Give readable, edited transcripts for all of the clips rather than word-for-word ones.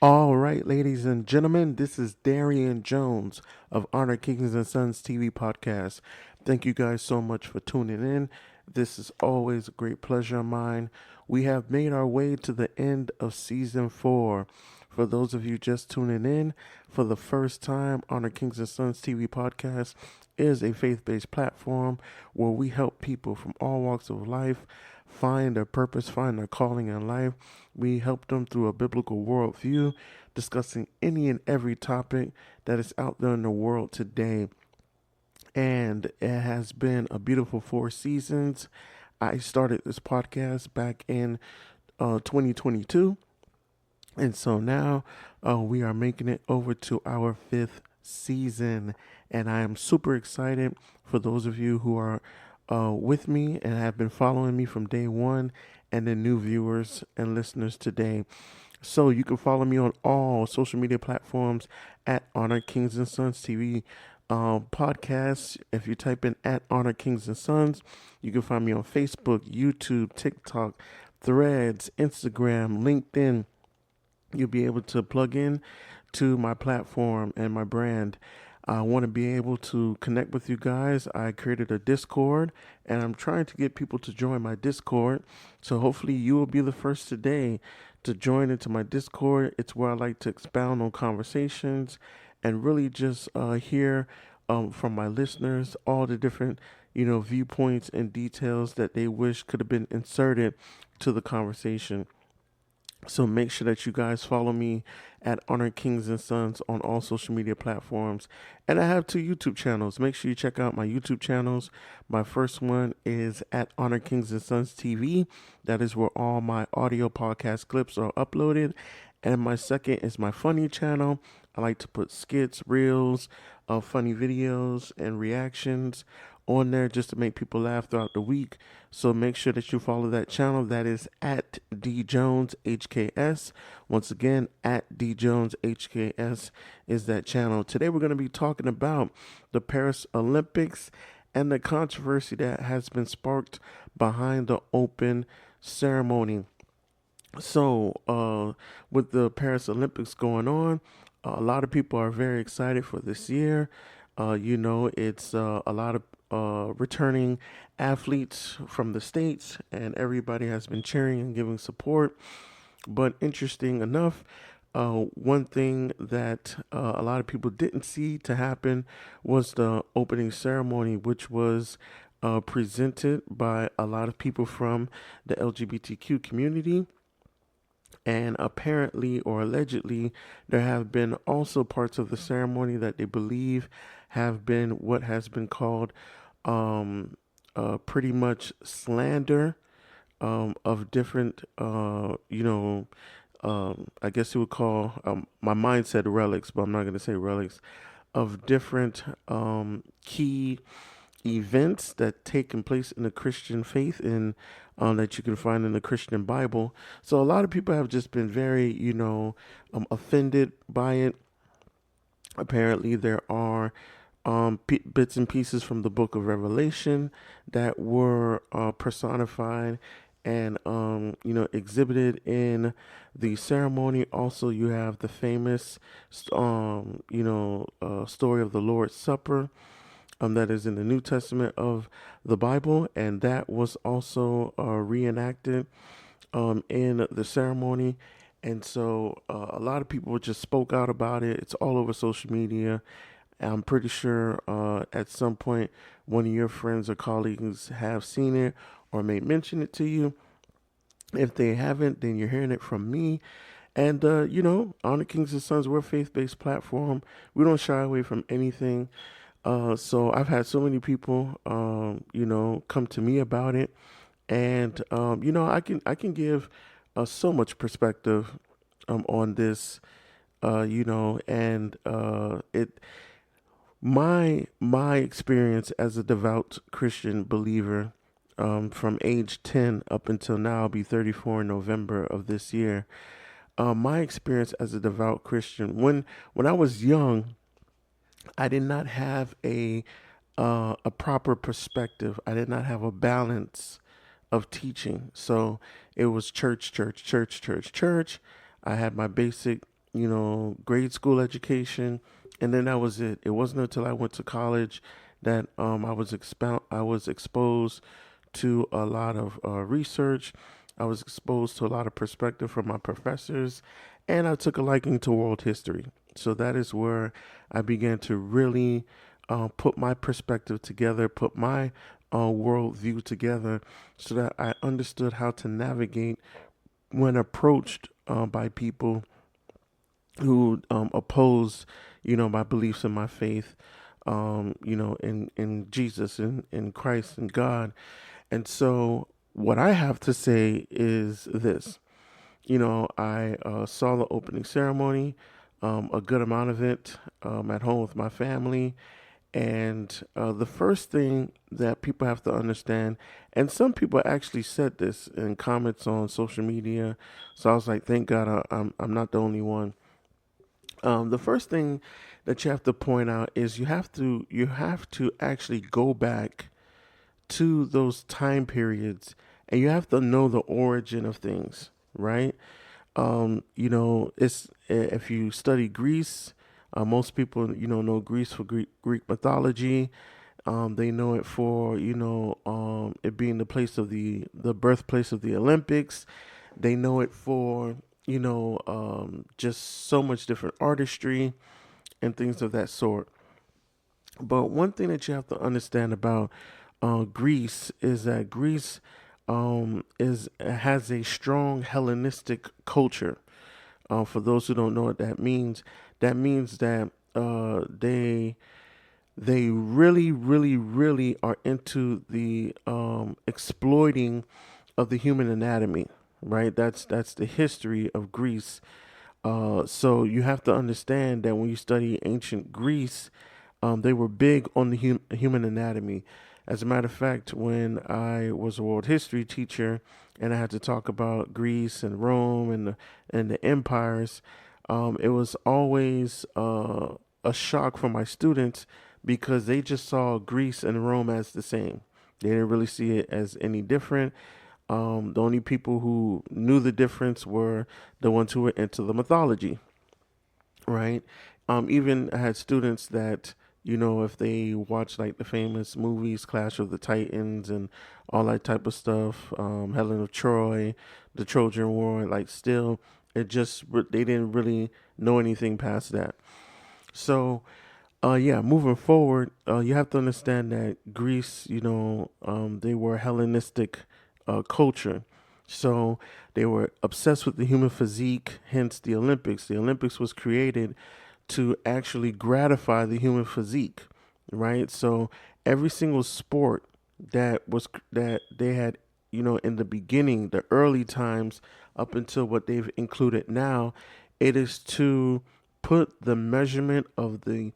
All right, ladies and gentlemen, this is Darian Jones of Honor Kings and Sons TV podcast. Thank you guys so much for tuning in. This is always a great pleasure of mine. We have made our way to the end of season 4. For those of you just tuning in for the first time, Honor Kings and Sons TV podcast is a faith based platform where we help people from all walks of life find their purpose, find their calling in life. We help them through a biblical worldview, discussing any and every topic that is out there in the world today. And it has been a beautiful 4 seasons. I started this podcast back in 2022. And so now we are making it over to our 5th season. And I am super excited for those of you who are with me and have been following me from day one, and the new viewers and listeners today. So you can follow me on all social media platforms at Honor Kings and Sons TV podcasts. If you type in at Honor Kings and Sons, you can find me on Facebook, YouTube, TikTok, Threads, Instagram, LinkedIn. You'll be able to plug in to my platform and my brand. I want to be able to connect with you guys. I created a Discord and I'm trying to get people to join my Discord. So hopefully you will be the first today to join into my Discord. It's where I like to expound on conversations and really just hear from my listeners all the different viewpoints and details that they wish could have been inserted to the conversation. So make sure that you guys follow me at Honor Kings and Sons on all social media platforms. And I have 2 YouTube channels. Make sure you check out my YouTube channels. My first one is at Honor Kings and Sons TV. That is where all my audio podcast clips are uploaded. And my second is my funny channel. I like to put skits, reels, funny videos, and reactions on there just to make people laugh throughout the week. So make sure that you follow that channel. That is at DJonesHKS. Once again, at DJonesHKS is that channel. Today we're going to be talking about the Paris Olympics and the controversy that has been sparked behind the open ceremony. So, with the Paris Olympics going on, a lot of people are very excited for this year. It's a lot of returning athletes from the States, and everybody has been cheering and giving support. But interesting enough, one thing that a lot of people didn't see to happen was the opening ceremony, which was presented by a lot of people from the LGBTQ community. And apparently or allegedly, there have been also parts of the ceremony that they believe have been what has been called pretty much slander of different, I guess you would call, my mind said relics, but I'm not going to say relics, of different key events that taken place in the Christian faith and that you can find in the Christian Bible. So a lot of people have just been very, offended by it. Apparently, there are bits and pieces from the book of Revelation that were personified and exhibited in the ceremony. Also, you have the famous story of the Lord's Supper, that is in the New Testament of the Bible, and that was also reenacted in the ceremony. And so a lot of people just spoke out about it. It's all over social media. I'm pretty sure at some point one of your friends or colleagues have seen it or may mention it to you. If they haven't, then you're hearing it from me. And, Honor Kings and Sons, we're a faith based platform. We don't shy away from anything. So I've had so many people, come to me about it, and I can give so much perspective on this, and it my experience as a devout Christian believer, from age 10 up until now. I'll be 34 in November of this year. My experience as a devout Christian, when I was young, I did not have a proper perspective. I did not have a balance of teaching. So it was church, church, church, church, church. I had my basic, grade school education, and then that was it. It wasn't until I went to college that I was exposed to a lot of research. I was exposed to a lot of perspective from my professors, and I took a liking to world history. So that is where I began to really put my perspective together, put my worldview together, so that I understood how to navigate when approached by people who oppose, my beliefs and my faith, in Jesus and in Christ and God. And so, what I have to say is this. I saw the opening ceremony, a good amount of it, at home with my family. And the first thing that people have to understand, and some people actually said this in comments on social media, so I was like, thank God I'm not the only one. The first thing that you have to point out is you have to actually go back to those time periods, and you have to know the origin of things, right? It's if you study Greece, most people know Greece for Greek mythology. They know it for it being the birthplace of the Olympics. They know it for just so much different artistry and things of that sort. But one thing that you have to understand about Greece is that Greece is has a strong Hellenistic culture. For those who don't know what that means that they really, really, really are into the exploiting of the human anatomy. Right. That's the history of Greece. So you have to understand that when you study ancient Greece, they were big on the human anatomy. As a matter of fact, when I was a world history teacher and I had to talk about Greece and Rome and the empires, it was always a shock for my students because they just saw Greece and Rome as the same. They didn't really see it as any different. The only people who knew the difference were the ones who were into the mythology, right? Even I had students that, if they watch like the famous movies, Clash of the Titans and all that type of stuff, Helen of Troy, the Trojan War, like still, they didn't really know anything past that. So, yeah, moving forward, you have to understand that Greece, they were Hellenistic culture. So they were obsessed with the human physique, hence the Olympics. The Olympics was created to actually gratify the human physique, right? So every single sport that they had, in the beginning, the early times up until what they've included now, it is to put the measurement of the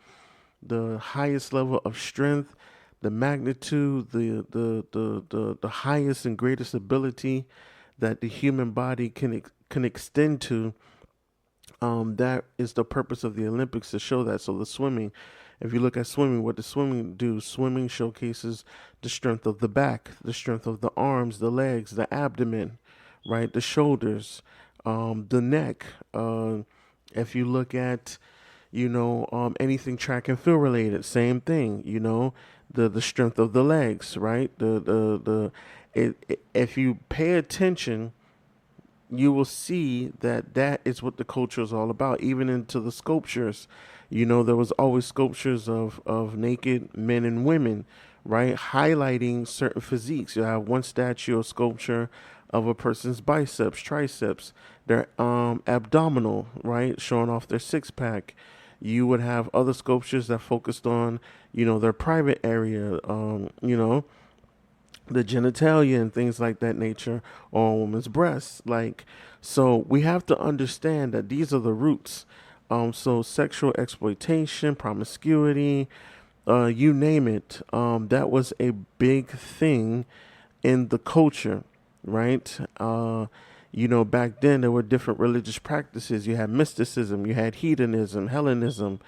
highest level of strength, the magnitude, the highest and greatest ability that the human body can extend to. That is the purpose of the Olympics, to show that. So the swimming, if you look at swimming, what does swimming do? Swimming showcases the strength of the back, the strength of the arms, the legs, the abdomen, right, the shoulders, the neck. If you look at anything track and field related, same thing. The strength of the legs, right? If you pay attention, you will see that that is what the culture is all about. Even into the sculptures, there was always sculptures of naked men and women, right, highlighting certain physiques. You have one statue or sculpture of a person's biceps, triceps, their abdominal, right, showing off their six pack. You would have other sculptures that focused on, their private area, the genitalia and things like that nature, or a woman's breasts. Like, so we have to understand that these are the roots. So sexual exploitation, promiscuity, you name it. That was a big thing in the culture, right? Back then there were different religious practices. You had mysticism, you had hedonism, Hellenism,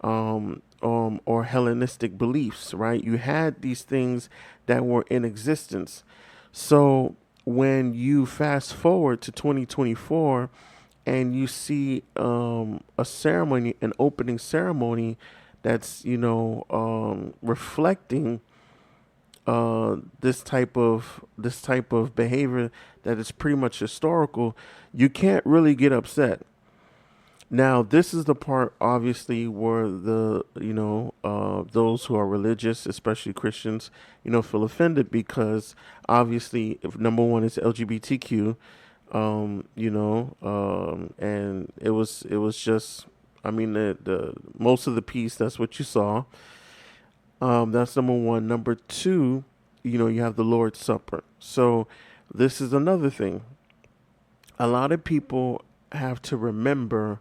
or Hellenistic beliefs, right? You had these things that were in existence. So when you fast forward to 2024 and you see a ceremony, an opening ceremony that's, reflecting this type of behavior that is pretty much historical, you can't really get upset. Now, this is the part, obviously, where those who are religious, especially Christians, feel offended because obviously, if number one is LGBTQ, and it was just, I mean, the most of the piece, that's what you saw. That's number one. Number two, you have the Lord's Supper. So this is another thing. A lot of people have to remember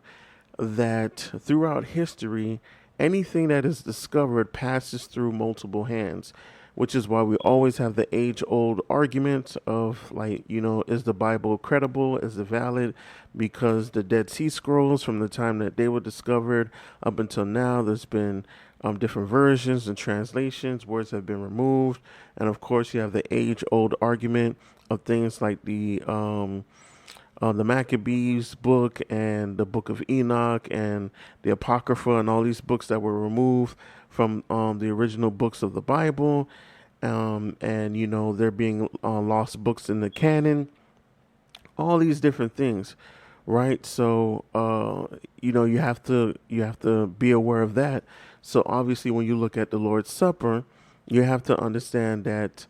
that throughout history, anything that is discovered passes through multiple hands, which is why we always have the age old argument of, like, is the Bible credible? Is it valid? Because the Dead Sea Scrolls, from the time that they were discovered up until now, there's been different versions and translations, words have been removed. And of course, you have the age old argument of things like the Maccabees book and the book of Enoch and the Apocrypha and all these books that were removed from the original books of the Bible. And, there being lost books in the canon, all these different things, right? So, you have to be aware of that. So obviously, when you look at the Lord's Supper, you have to understand that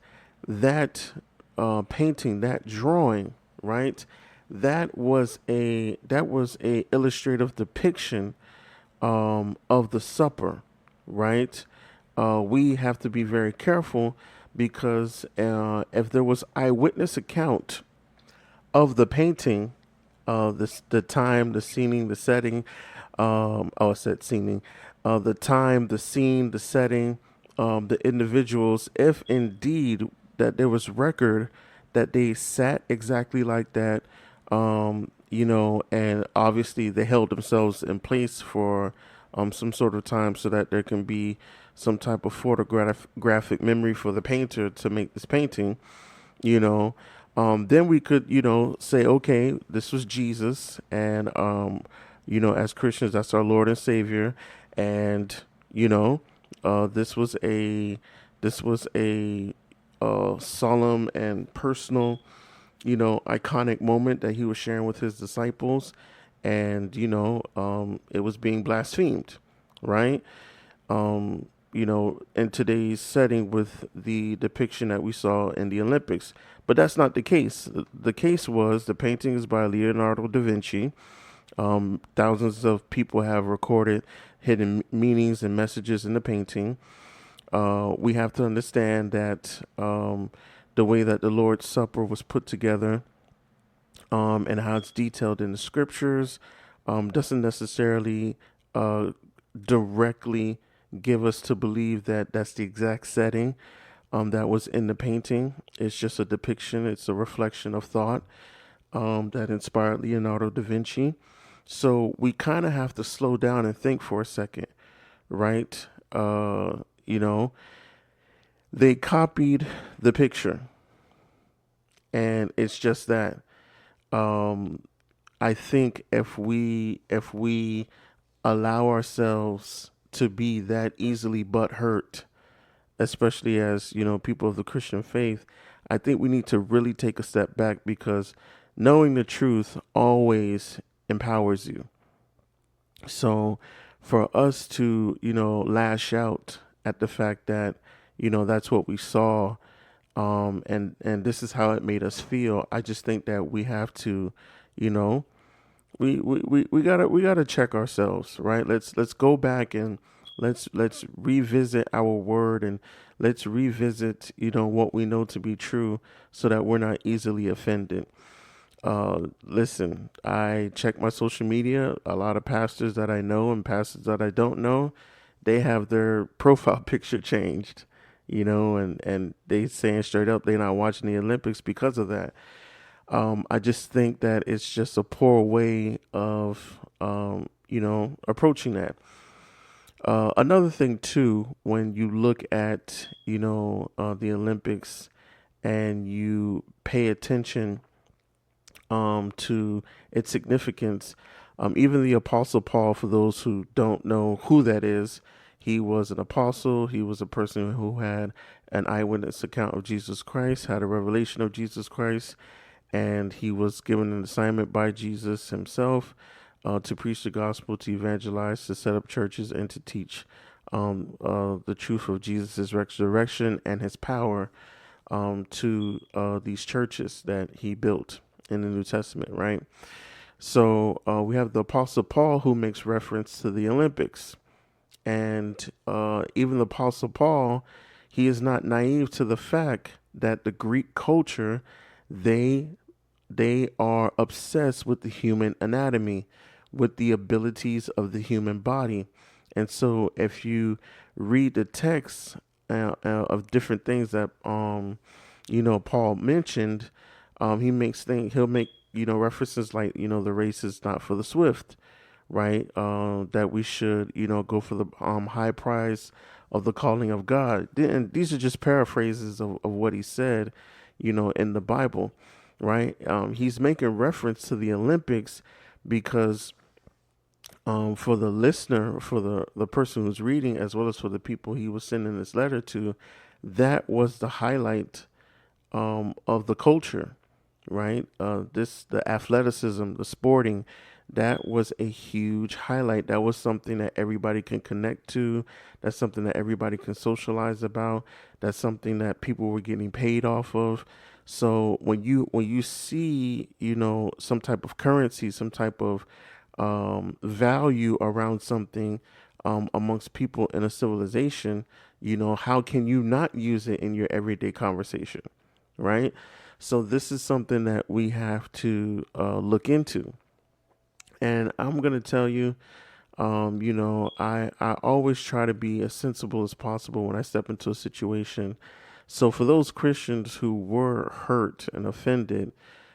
painting, that drawing, right? That was a illustrative depiction of the supper, right? We have to be very careful because if there was eyewitness account of the painting, the time, the scening, the setting, I said scening, the time, the scene, the setting, the individuals, if indeed that there was record that they sat exactly like that, and obviously they held themselves in place for some sort of time so that there can be some type of photographic memory for the painter to make this painting, you know, then we could, say, okay, this was Jesus, and as Christians, that's our Lord and Savior, and you know, this was a solemn and personal, iconic moment that he was sharing with his disciples, and it was being blasphemed, right? In today's setting with the depiction that we saw in the Olympics. But that's not the case. The case was the painting is by Leonardo da Vinci. Thousands of people have recorded hidden meanings and messages in the painting. We have to understand that the way that the Lord's Supper was put together, and how it's detailed in the scriptures, doesn't necessarily directly give us to believe that that's the exact setting that was in the painting. It's just a depiction, it's a reflection of thought that inspired Leonardo da Vinci. So we kind of have to slow down and think for a second, right? You know, they copied the picture, and it's just that. Um, I think if we allow ourselves to be that easily but hurt, especially as people of the Christian faith, I think we need to really take a step back, because knowing the truth always empowers you. So for us to lash out at the fact that that's what we saw, and this is how it made us feel, I just think that we have to, you know we gotta check ourselves, right? Let's go back and let's revisit our word, and let's revisit what we know to be true, so that we're not easily offended. Listen, I check my social media. A lot of pastors that I know and pastors that I don't know, they have their profile picture changed, and they saying straight up they're not watching the Olympics because of that. I just think that it's just a poor way of, approaching that. Another thing too, when you look at, the Olympics and you pay attention to its significance. Even the Apostle Paul, for those who don't know who that is, he was an apostle. He was a person who had an eyewitness account of Jesus Christ, had a revelation of Jesus Christ, and he was given an assignment by Jesus himself to preach the gospel, to evangelize, to set up churches, and to teach the truth of Jesus' resurrection and his power to these churches that he built in the New Testament, right? So we have the Apostle Paul who makes reference to the Olympics. And even the Apostle Paul, he is not naive to the fact that the Greek culture, they they are obsessed with the human anatomy, with the abilities of the human body. And so if you read the text of different things that Paul mentioned, he'll make references like the race is not for the swift, right? That we should go for the high prize of the calling of God. And these are just paraphrases of what he said, in the Bible, right? He's making reference to the Olympics because for the listener, for the person who's reading, as well as for the people he was sending this letter to, that was the highlight of the culture, right? The athleticism, the sporting, that was a huge highlight. That was something that everybody can connect to. That's something that everybody can socialize about. That's something that people were getting paid off of. So when you see some type of currency, some type of value around something amongst people in a civilization, how can you not use it in your everyday conversation, right? So this is something that we have to look into. And I'm gonna tell you, I always try to be as sensible as possible when I step into a situation. So for those Christians who were hurt and offended,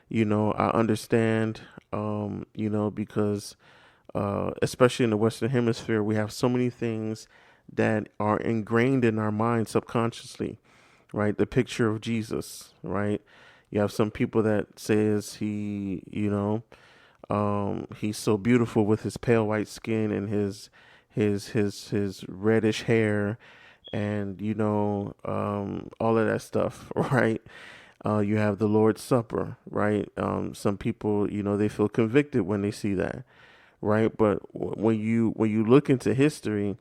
I understand, because especially in the Western Hemisphere, we have so many things that are ingrained in our minds subconsciously, right? The picture of Jesus, right? You have some people that says he's so beautiful with his pale white skin and his reddish hair, and all of that stuff, right? You have the Lord's Supper, right? Some people, they feel convicted when they see that, right? But when you look into history,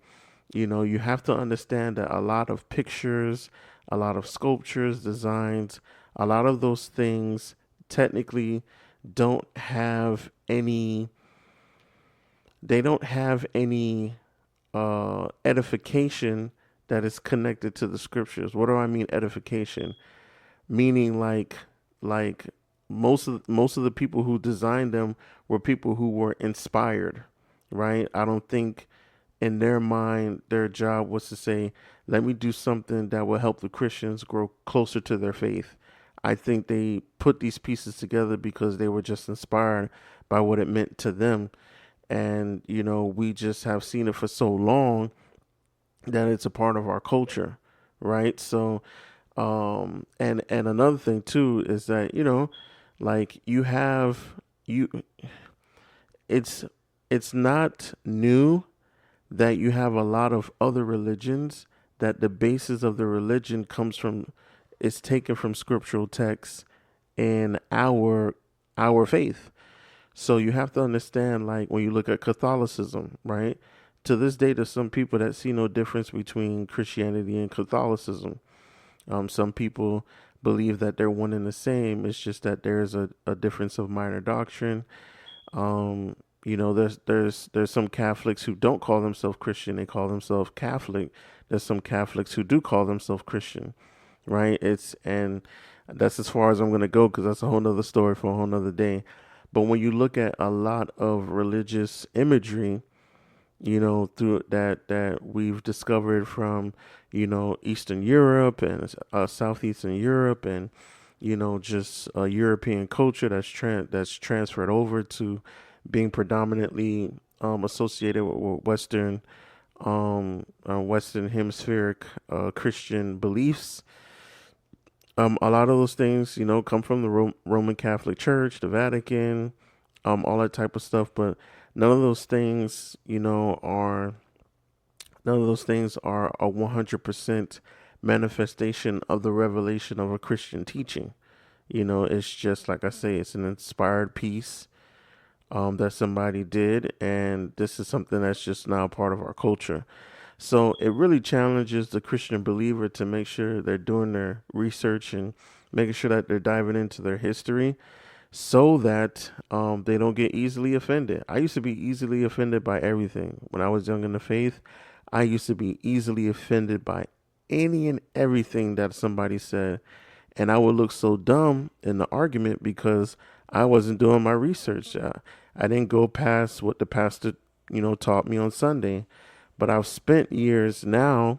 you have to understand that a lot of pictures, a lot of sculptures, designs, a lot of those things technically don't have any they don't have any edification that is connected to the scriptures. What do I mean edification? Meaning like most of the people who designed them were people who were inspired, right? I don't think in their mind their job was to say, let me do something that will help the Christians grow closer to their faith. I think they put these pieces together because they were just inspired by what it meant to them. And we just have seen it for so long that it's a part of our culture, right? So and another thing too is that like you have you it's it's not new that you have a lot of other religions that the basis of the religion comes from is taken from scriptural texts in our faith. So you have to understand, like when you look at Catholicism, right? To this day, there's some people that see no difference between Christianity and Catholicism. Some people believe that they're one and the same. It's just that there's a difference of minor doctrine. There's some Catholics who don't call themselves Christian. They call themselves Catholic. There's some Catholics who do call themselves Christian, right? And that's as far as I'm gonna go because that's a whole nother story for a whole nother day. But when you look at a lot of religious imagery, through that we've discovered from Eastern Europe and Southeastern Europe, and just European culture that's transferred over to being predominantly associated with Western hemispheric Christian beliefs. A lot of those things, come from the Roman Catholic Church, the Vatican, all that type of stuff. But none of those things, are a 100% manifestation of the revelation of a Christian teaching. It's just like I say, it's an inspired piece that somebody did, and this is something that's just now part of our culture. So it really challenges the Christian believer to make sure they're doing their research and making sure that they're diving into their history so that they don't get easily offended. I used to be easily offended by everything. When I was young in the faith, I used to be easily offended by any and everything that somebody said. And I would look so dumb in the argument because I wasn't doing my research. I didn't go past what the pastor, taught me on Sunday. But I've spent years now,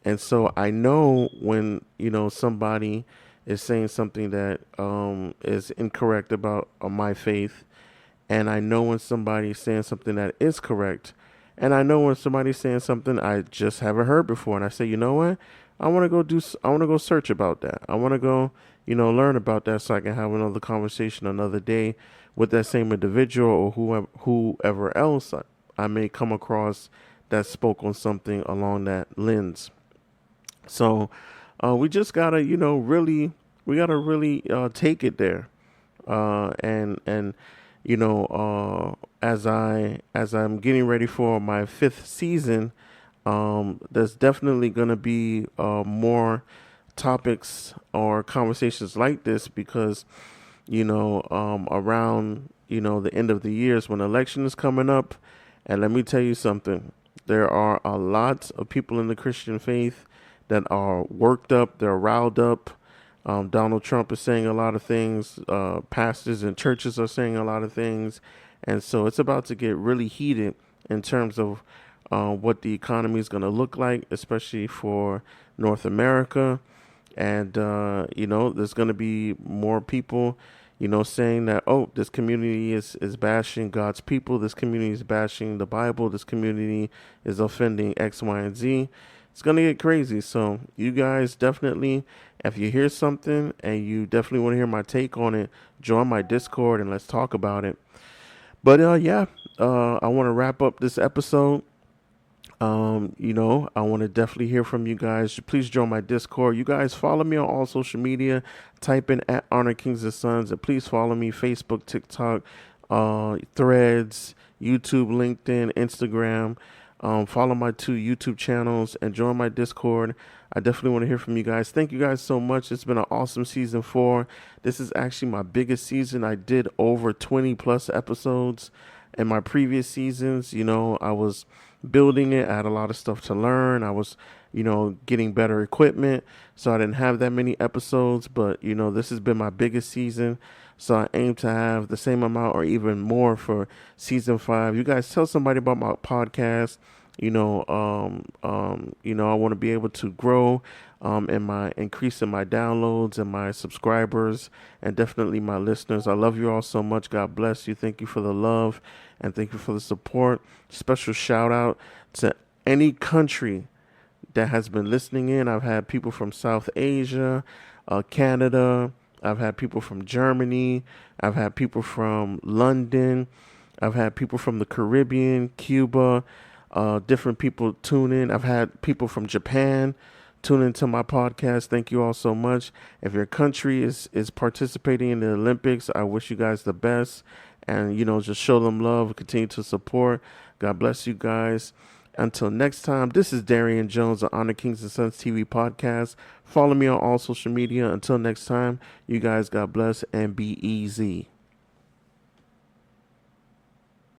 and so I know when somebody is saying something that is incorrect about my faith, and I know when somebody's saying something that is correct, and I know when somebody's saying something I just haven't heard before, and I say, you know what, I want to go search about that. I want to go, learn about that so I can have another conversation another day with that same individual or whoever else I may come across that spoke on something along that lens. So we just gotta, we gotta really take it there. And as I'm getting ready for my fifth season, there's definitely gonna be more topics or conversations like this because around the end of the years when election is coming up, and let me tell you something, there are a lot of people in the Christian faith that are worked up, they're riled up. Donald Trump is saying a lot of things. Pastors and churches are saying a lot of things. And so it's about to get really heated in terms of what the economy is going to look like, especially for North America. And, there's going to be more people, saying that, oh, this community is bashing God's people. This community is bashing the Bible. This community is offending X, Y, and Z. It's going to get crazy. So you guys definitely, if you hear something and you definitely want to hear my take on it, join my Discord and let's talk about it. But yeah, I want to wrap up this episode. I want to definitely hear from you guys. Please join my Discord. You guys follow me on all social media. Type in at Honor Kings and Sons. And please follow me Facebook, TikTok, Threads, YouTube, LinkedIn, Instagram. Follow my 2 YouTube channels and join my Discord. I definitely want to hear from you guys. Thank you guys so much. It's been an awesome season 4. This is actually my biggest season. I did over 20 plus episodes in my previous seasons. I was building it. I had a lot of stuff to learn. I was, getting better equipment. So I didn't have that many episodes, but, this has been my biggest season. So I aim to have the same amount or even more for season 5. You guys tell somebody about my podcast. I want to be able to grow in my increase in my downloads and my subscribers and definitely my listeners. I love you all so much. God bless you. Thank you for the love and thank you for the support. Special shout out to any country that has been listening in. I've had people from South Asia, Canada. I've had people from Germany. I've had people from London. I've had people from the Caribbean, Cuba, different people tune in. I've had people from Japan tune into my podcast. Thank you all so much. If your country is participating in the Olympics, I wish you guys the best. And, just show them love, continue to support. God bless you guys. Until next time, this is Darian Jones of Honor Kings and Sons TV podcast. Follow me on all social media. Until next time, you guys, God bless and be easy.